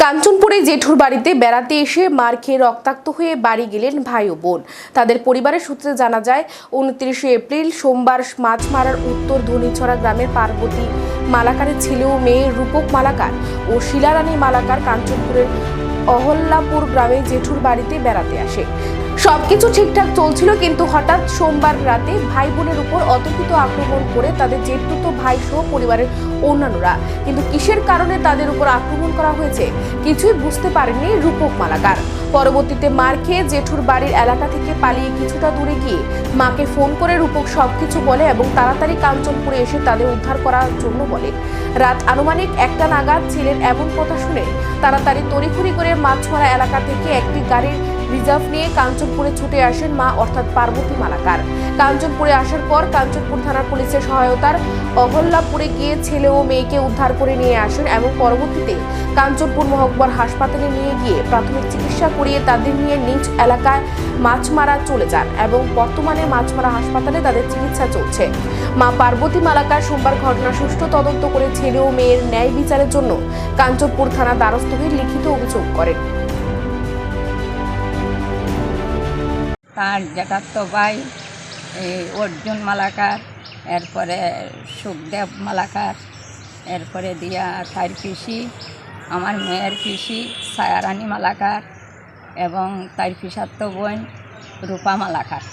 কাঞ্চনপুরে জেঠুর বাড়িতে বেড়াতে এসে মার খেয়ে রক্তাক্ত হয়ে বাড়ি গেলেন ভাই ও বোন। তাদের পরিবারের সূত্রে জানা যায় 29 এপ্রিল সোমবার মাছমারার উত্তর ধনীছড়া গ্রামের পার্বতী মালাকারের ছেলে ও মেয়ে রূপক মালাকার ও শিলারানী মালাকার কাঞ্চনপুরের অহল্লাপুর গ্রামে জেঠুর বাড়িতে বেড়াতে আসে। সবকিছু ঠিকঠাক চলছিল, কিন্তু হঠাৎ সোমবার রাতে ভাই বোনের উপর অতর্কিত আক্রমণ করে তাদের জেঠতুতো ভাই সহ পরিবারের অন্যান্যরা। কিন্তু কিসের কারণে তাদের উপর আক্রমণ করা হয়েছে কিছুই বুঝতে পারেননি রূপক মালাকার। পরবর্তীতে মার খেয়ে জেঠুর বাড়ির এলাকা থেকে পালিয়ে কিছুটা দূরে গিয়ে মাকে ফোন করে রূপক সবকিছু বলে এবং তাড়াতাড়ি কাঞ্চনপুরে এসে তাদের উদ্ধার করার জন্য বলে। রাত আনুমানিক 1টা নাগাদ ছেলের এমন কথা শুনে তাড়াতাড়ি তড়িঘড়ি করে মাছমারা এলাকা থেকে একটি গাড়ির রিজার্ভ নিয়ে কাঞ্চনপুরে ছুটে আসেন মা অর্থাৎ পার্বতী মালাকার। কাঞ্চনপুরে আসার পর কাঞ্চনপুর থানার পুলিশের সহায়তার অহল্লাপুরে গিয়ে ছেলে ও মেয়েকে উদ্ধার করে নিয়ে আসেন এবং পরবর্তীতে কাঞ্চনপুর মহকুমার হাসপাতালে নিয়ে গিয়ে প্রাথমিক চিকিৎসা করিয়ে তাদের নিয়ে নিজ এলাকায় মাছমারা চলে যান এবং বর্তমানে মাছমারা হাসপাতালে তাদের চিকিৎসা চলছে। মা পার্বতী মালাকার সোমবার ঘটনা সুষ্ঠু তদন্ত করে ছেলে ও মেয়ের ন্যায় বিচারের জন্য কাঞ্চনপুর থানা দ্বারস্থ হয়ে লিখিত অভিযোগ করেন। তার জ্যাঠাতো ভাই অর্জুন মালাকার, এরপরে সুখদেব মালাকার, এরপরে দিয়া তার পিসি, আমার মেয়ের পিসি ছায়ারানী মালাকার এবং তার পিসাতো বোন রূপা মালাকার।